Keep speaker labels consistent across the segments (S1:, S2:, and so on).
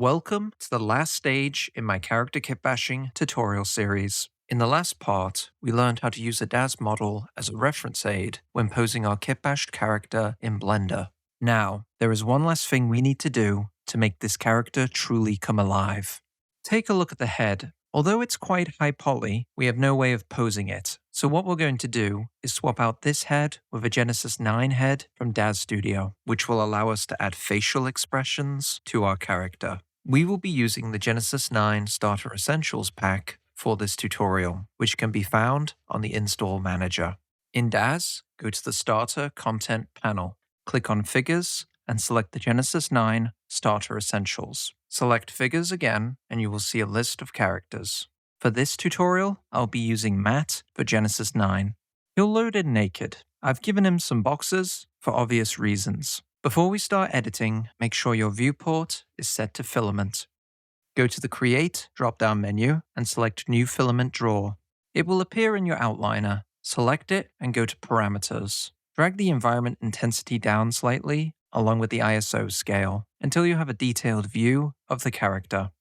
S1: Welcome to the last stage in my Character Kitbashing tutorial series. In the last part, we learned how to use a Daz model as a reference aid when posing our Kitbashed character in Blender. Now, there is one last thing we need to do to make this character truly come alive. Take a look at the head. Although it's quite high poly, we have no way of posing it. So what we're going to do is swap out this head with a Genesis 9 head from Daz Studio, which will allow us to add facial expressions to our character. We will be using the Genesis 9 Starter Essentials pack for this tutorial, which can be found on the Install Manager. In Daz, go to the Starter Content panel, click on Figures, and select the Genesis 9 Starter Essentials. Select Figures again, and you will see a list of characters. For this tutorial, I'll be using Matt for Genesis 9. He'll load in naked. I've given him some boxes for obvious reasons. Before we start editing, make sure your viewport is set to filament. Go to the Create drop-down menu and select New Filament Draw. It will appear in your outliner. Select it and go to Parameters. Drag the environment intensity down slightly, along with the ISO scale, until you have a detailed view of the character.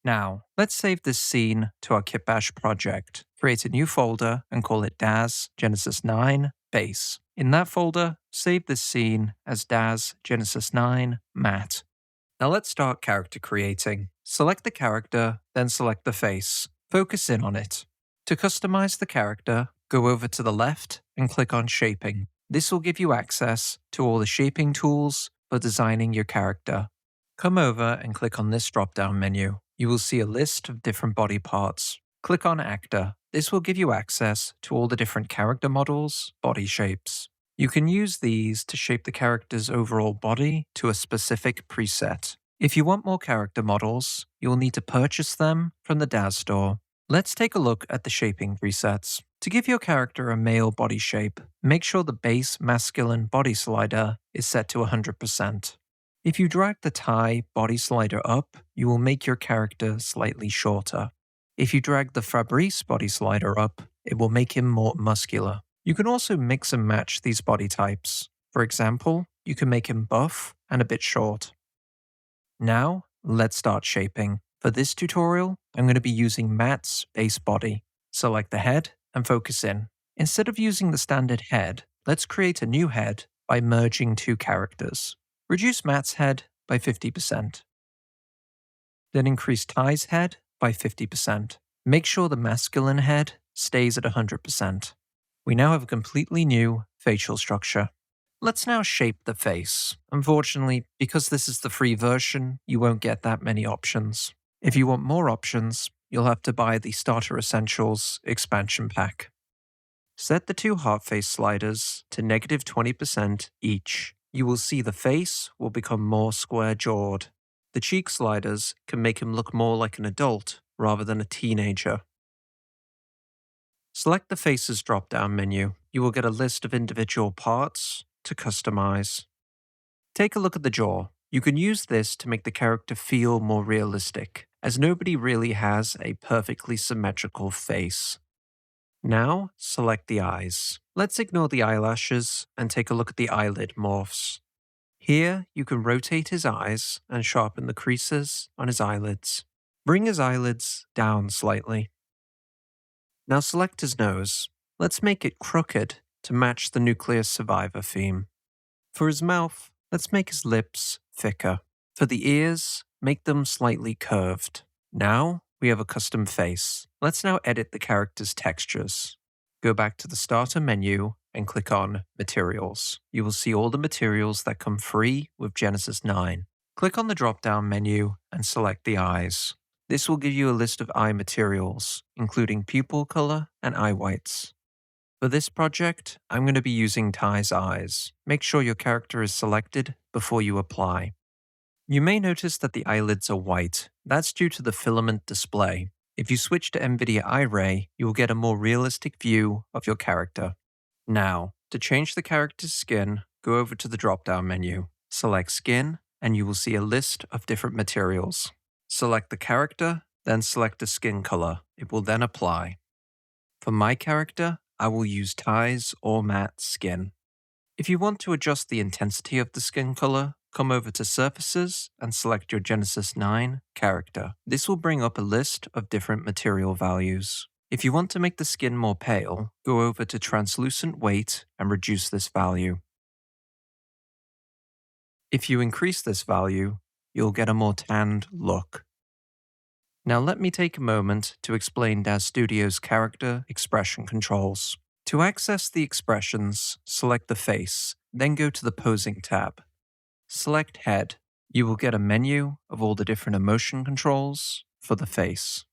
S1: Now, let's save this scene to our Kitbash project. Create a new folder and call it Daz Genesis 9 Base. In that folder, save this scene as Daz Genesis 9 Matte. Now let's start character creating. Select the character, then select the face. Focus in on it. To customize the character, go over to the left and click on Shaping. This will give you access to all the shaping tools for designing your character. Come over and click on this drop-down menu. You will see a list of different body parts. Click on Actor. This will give you access to all the different character models, body shapes. You can use these to shape the character's overall body to a specific preset. If you want more character models, you will need to purchase them from the Daz store. Let's take a look at the shaping presets. To give your character a male body shape, make sure the base masculine body slider is set to 100%. If you drag the tie body slider up, you will make your character slightly shorter. If you drag the Fabrice body slider up, it will make him more muscular. You can also mix and match these body types. For example, you can make him buff and a bit short. Now, let's start shaping. For this tutorial, I'm going to be using Matt's base body. Select the head and focus in. Instead of using the standard head, let's create a new head by merging two characters. Reduce Matt's head by 50%. Then increase Ty's head by 50%. Make sure the masculine head stays at 100%. We now have a completely new facial structure. Let's now shape the face. Unfortunately, because this is the free version, you won't get that many options. If you want more options, you'll have to buy the Starter Essentials expansion pack. Set the two heart face sliders to -20% each. You will see the face will become more square-jawed. The cheek sliders can make him look more like an adult rather than a teenager. Select the Faces drop-down menu. You will get a list of individual parts to customize. Take a look at the jaw. You can use this to make the character feel more realistic, as nobody really has a perfectly symmetrical face. Now, select the eyes. Let's ignore the eyelashes and take a look at the eyelid morphs. Here, you can rotate his eyes and sharpen the creases on his eyelids. Bring his eyelids down slightly. Now select his nose. Let's make it crooked to match the Nuclear Survivor theme. For his mouth, let's make his lips thicker. For the ears, make them slightly curved. Now, we have a custom face. Let's now edit the character's textures. Go back to the Starter menu and click on Materials. You will see all the materials that come free with Genesis 9. Click on the drop-down menu and select the eyes. This will give you a list of eye materials, including pupil color and eye whites. For this project, I'm going to be using Ty's eyes. Make sure your character is selected before you apply. You may notice that the eyelids are white. That's due to the filament display. If you switch to NVIDIA iRay, you will get a more realistic view of your character. Now, to change the character's skin, go over to the drop-down menu. Select Skin, and you will see a list of different materials. Select the character, then select a skin color. It will then apply. For my character, I will use Ty's or Matte skin. If you want to adjust the intensity of the skin color, come over to Surfaces and select your Genesis 9 character. This will bring up a list of different material values. If you want to make the skin more pale, go over to Translucent Weight and reduce this value. If you increase this value, you'll get a more tanned look. Now let me take a moment to explain Daz Studio's character expression controls. To access the expressions, select the face, then go to the Posing tab. Select Head. You will get a menu of all the different emotion controls for the face.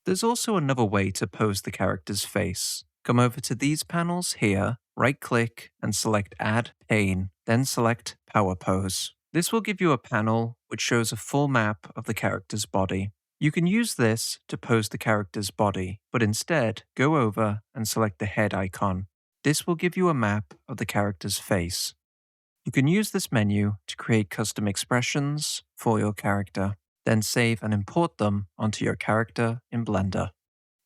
S1: There's also another way to pose the character's face. Come over to these panels here, right-click and select Add Pane, then select Power Pose. This will give you a panel which shows a full map of the character's body. You can use this to pose the character's body, but instead go over and select the head icon. This will give you a map of the character's face. You can use this menu to create custom expressions for your character, then save and import them onto your character in Blender.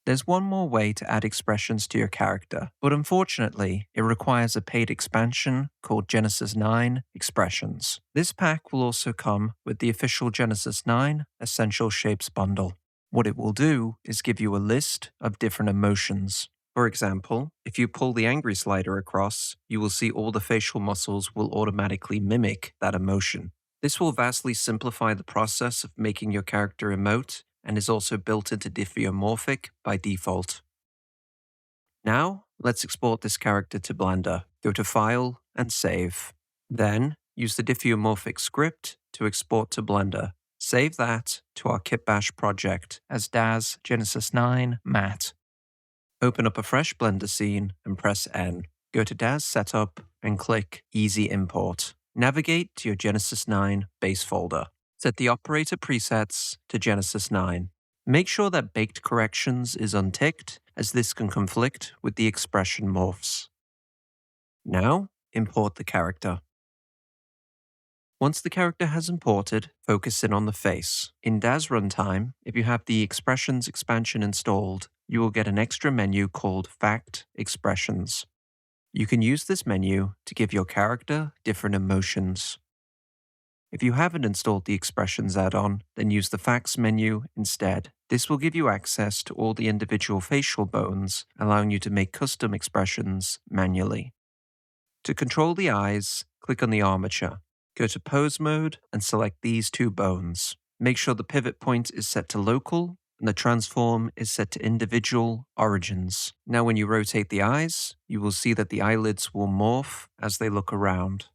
S1: There's one more way to add expressions to your character, but unfortunately, it requires a paid expansion called Genesis 9 Expressions. This pack will also come with the official Genesis 9 Essential Shapes bundle. What it will do is give you a list of different emotions. For example, if you pull the angry slider across, you will see all the facial muscles will automatically mimic that emotion. This will vastly simplify the process of making your character emote, and is also built into Diffeomorphic by default. Now, let's export this character to Blender. Go to File and Save. Then, use the Diffeomorphic script to export to Blender. Save that to our Kitbash project as Daz Genesis 9 Matte. Open up a fresh Blender scene and press N. Go to Daz Setup and click Easy Import. Navigate to your Genesis 9 base folder. Set the operator presets to Genesis 9. Make sure that Baked Corrections is unticked, as this can conflict with the expression morphs. Now, import the character. Once the character has imported, focus in on the face. In Daz Runtime, if you have the Expressions expansion installed, you will get an extra menu called Fact Expressions. You can use this menu to give your character different emotions. If you haven't installed the Expressions add-on, then use the Facts menu instead. This will give you access to all the individual facial bones, allowing you to make custom expressions manually. To control the eyes, click on the Armature. Go to Pose Mode and select these two bones. Make sure the pivot point is set to local and the transform is set to individual origins. Now when you rotate the eyes, you will see that the eyelids will morph as they look around.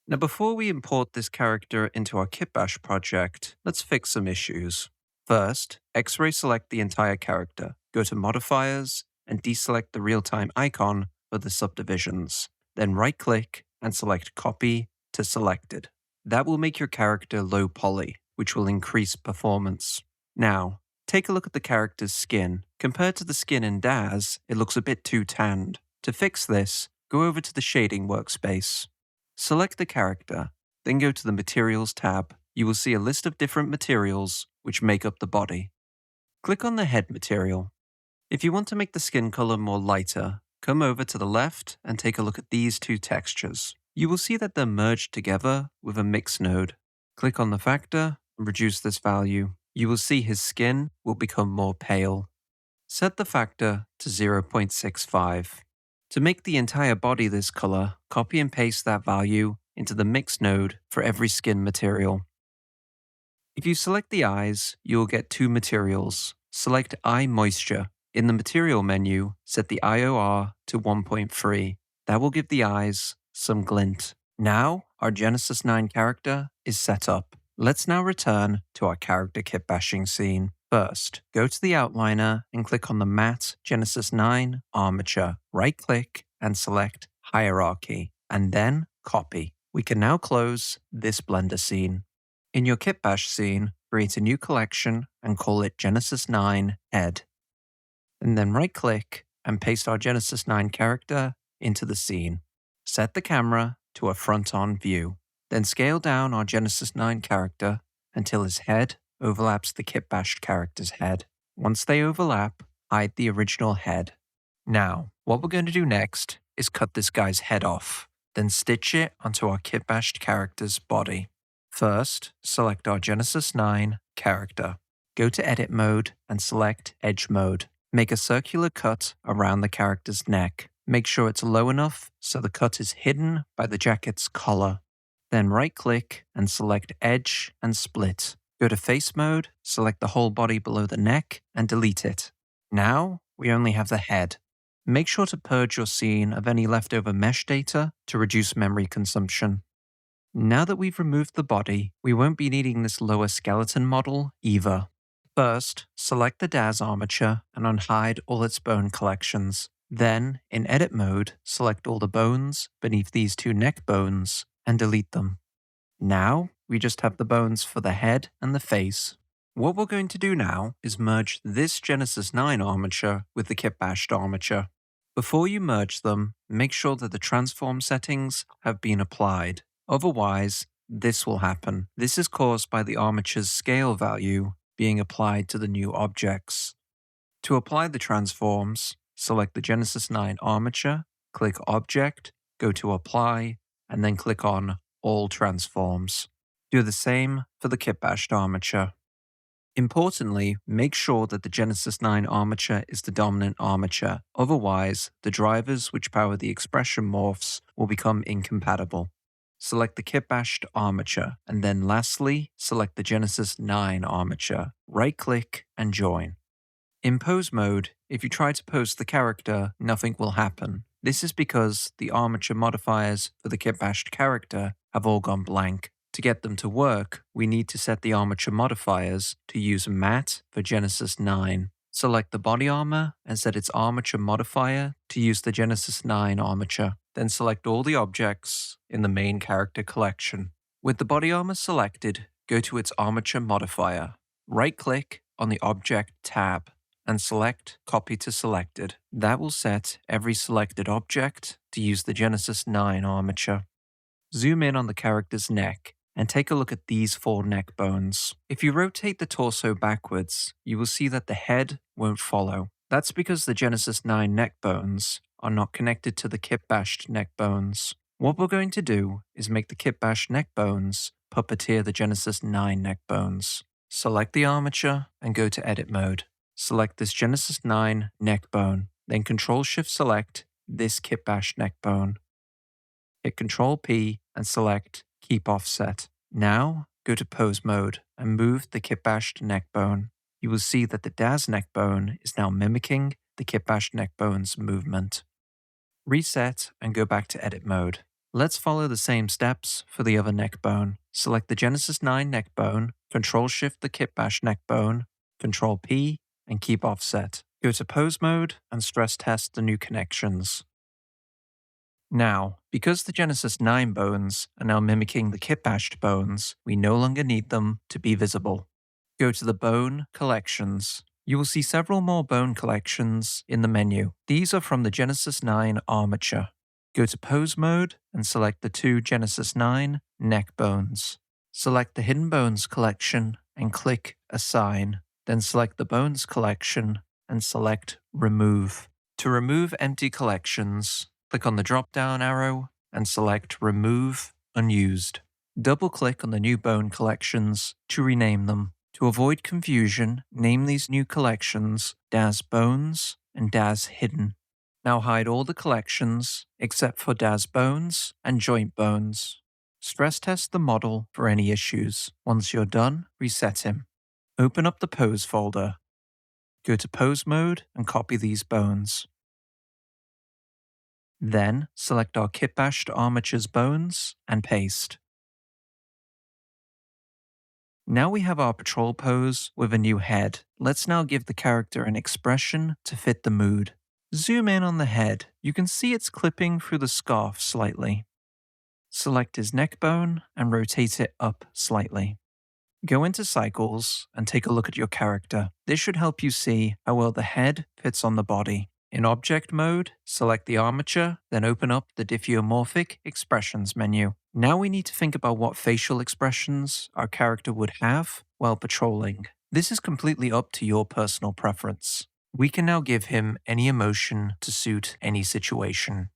S1: Now before we import this character into our Kitbash project, let's fix some issues. First, X-ray select the entire character. Go to Modifiers and deselect the real-time icon for the subdivisions. Then right-click and select Copy to Selected. That will make your character low poly, which will increase performance. Now, take a look at the character's skin. Compared to the skin in Daz, it looks a bit too tanned. To fix this, go over to the Shading workspace. Select the character, then go to the Materials tab. You will see a list of different materials which make up the body. Click on the head material. If you want to make the skin color more lighter, come over to the left and take a look at these two textures. You will see that they're merged together with a mix node. Click on the factor and reduce this value. You will see his skin will become more pale. Set the factor to 0.65. To make the entire body this color, copy and paste that value into the mix node for every skin material. If you select the eyes, you will get two materials. Select Eye Moisture. In the Material menu, set the IOR to 1.3. That will give the eyes some glint. Now, our Genesis 9 character is set up. Let's now return to our character kitbashing scene. First, go to the outliner and click on the Matte Genesis 9 Armature. Right-click and select Hierarchy, and then Copy. We can now close this Blender scene. In your Kitbash scene, create a new collection and call it Genesis 9 Head. And then right-click and paste our Genesis 9 character into the scene. Set the camera to a front-on view. Then scale down our Genesis 9 character until his head overlaps the Kitbashed character's head. Once they overlap, hide the original head. Now, what we're going to do next is cut this guy's head off. then stitch it onto our Kitbashed character's body. First, select our Genesis 9 character. Go to Edit Mode and select Edge Mode. Make a circular cut around the character's neck. Make sure it's low enough so the cut is hidden by the jacket's collar. Then right-click and select Edge and Split. Go to Face Mode, select the whole body below the neck, and delete it. Now, we only have the head. Make sure to purge your scene of any leftover mesh data to reduce memory consumption. Now that we've removed the body, we won't be needing this lower skeleton model either. First, select the Daz Armature and unhide all its bone collections. Then, in Edit Mode, select all the bones beneath these two neck bones and delete them. Now, we just have the bones for the head and the face. What we're going to do now is merge this Genesis 9 armature with the Kitbashed armature. Before you merge them, make sure that the transform settings have been applied. Otherwise, this will happen. This is caused by the armature's scale value being applied to the new objects. To apply the transforms, select the Genesis 9 armature, click Object, go to Apply, and then click on All Transforms. Do the same for the Kitbashed armature. Importantly, make sure that the Genesis 9 armature is the dominant armature, otherwise, the drivers which power the expression morphs will become incompatible. Select the Kitbashed armature, and then lastly, select the Genesis 9 armature. Right-click and join. In pose mode, if you try to pose the character, nothing will happen. This is because the armature modifiers for the Kitbashed character have all gone blank. To get them to work, we need to set the armature modifiers to use matte for Genesis 9. Select the body armor and set its armature modifier to use the Genesis 9 armature. Then select all the objects in the main character collection. With the body armor selected, go to its armature modifier. Right-click on the Object tab and select Copy to Selected. That will set every selected object to use the Genesis 9 armature. Zoom in on the character's neck and take a look at these 4 neck bones. If you rotate the torso backwards, you will see that the head won't follow. That's because the Genesis 9 neck bones are not connected to the Kitbashed neck bones. What we're going to do is make the Kitbashed neck bones puppeteer the Genesis 9 neck bones. Select the armature and go to Edit Mode. Select this Genesis 9 neck bone, then Ctrl-Shift-Select this Kitbashed neck bone. Hit Ctrl-P and select Keep Offset. Now, go to Pose Mode and move the Kitbashed neck bone. You will see that the Daz neck bone is now mimicking the Kitbashed neck bone's movement. Reset and go back to Edit Mode. Let's follow the same steps for the other neck bone. Select the Genesis 9 neck bone, Ctrl-Shift the Kitbashed neck bone, Ctrl-P, and Keep Offset. Go to Pose Mode and stress test the new connections. Now, because the Genesis 9 bones are now mimicking the Kitbashed bones, we no longer need them to be visible. Go to the Bone Collections. You will see several more bone collections in the menu. These are from the Genesis 9 armature. Go to Pose Mode and select the 2 Genesis 9 neck bones. Select the Hidden Bones collection and click Assign. Then select the Bones collection and select Remove. To remove empty collections, click on the drop-down arrow and select Remove Unused. Double-click on the new bone collections to rename them. To avoid confusion, name these new collections Daz Bones and Daz Hidden. Now hide all the collections except for Daz Bones and Joint Bones. Stress test the model for any issues. Once you're done, reset him. Open up the Pose folder. Go to Pose Mode and copy these bones. Then, select our Kitbashed Armature's bones and paste. Now we have our patrol pose with a new head. Let's now give the character an expression to fit the mood. Zoom in on the head. You can see it's clipping through the scarf slightly. Select his neck bone and rotate it up slightly. Go into Cycles and take a look at your character. This should help you see how well the head fits on the body. In Object Mode, select the armature, then open up the Diffeomorphic Expressions menu. Now we need to think about what facial expressions our character would have while patrolling. This is completely up to your personal preference. We can now give him any emotion to suit any situation.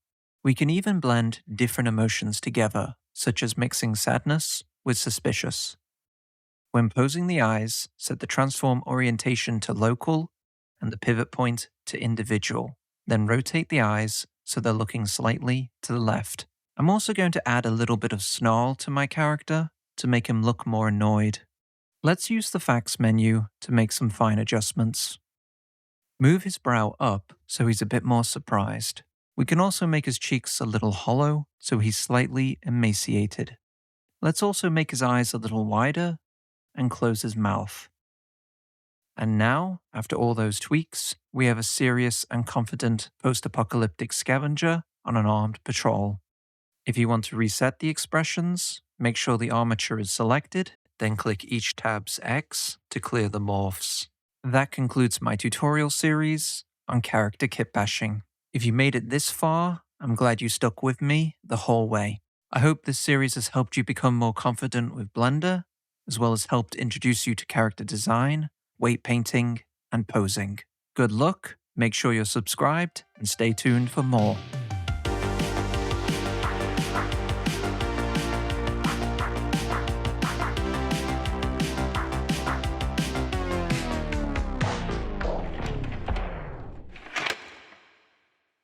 S1: We can even blend different emotions together, such as mixing sadness with suspicious. When posing the eyes, set the transform orientation to local and the pivot point to individual. Then rotate the eyes so they're looking slightly to the left. I'm also going to add a little bit of snarl to my character to make him look more annoyed. Let's use the Facts menu to make some fine adjustments. Move his brow up so he's a bit more surprised. We can also make his cheeks a little hollow so he's slightly emaciated. Let's also make his eyes a little wider and close his mouth. And now, after all those tweaks, we have a serious and confident post-apocalyptic scavenger on an armed patrol. If you want to reset the expressions, make sure the armature is selected, then click each tab's X to clear the morphs. That concludes my tutorial series on character kitbashing. If you made it this far, I'm glad you stuck with me the whole way. I hope this series has helped you become more confident with Blender, as well as helped introduce you to character design, weight painting, and posing. Good luck, make sure you're subscribed, and stay tuned for more.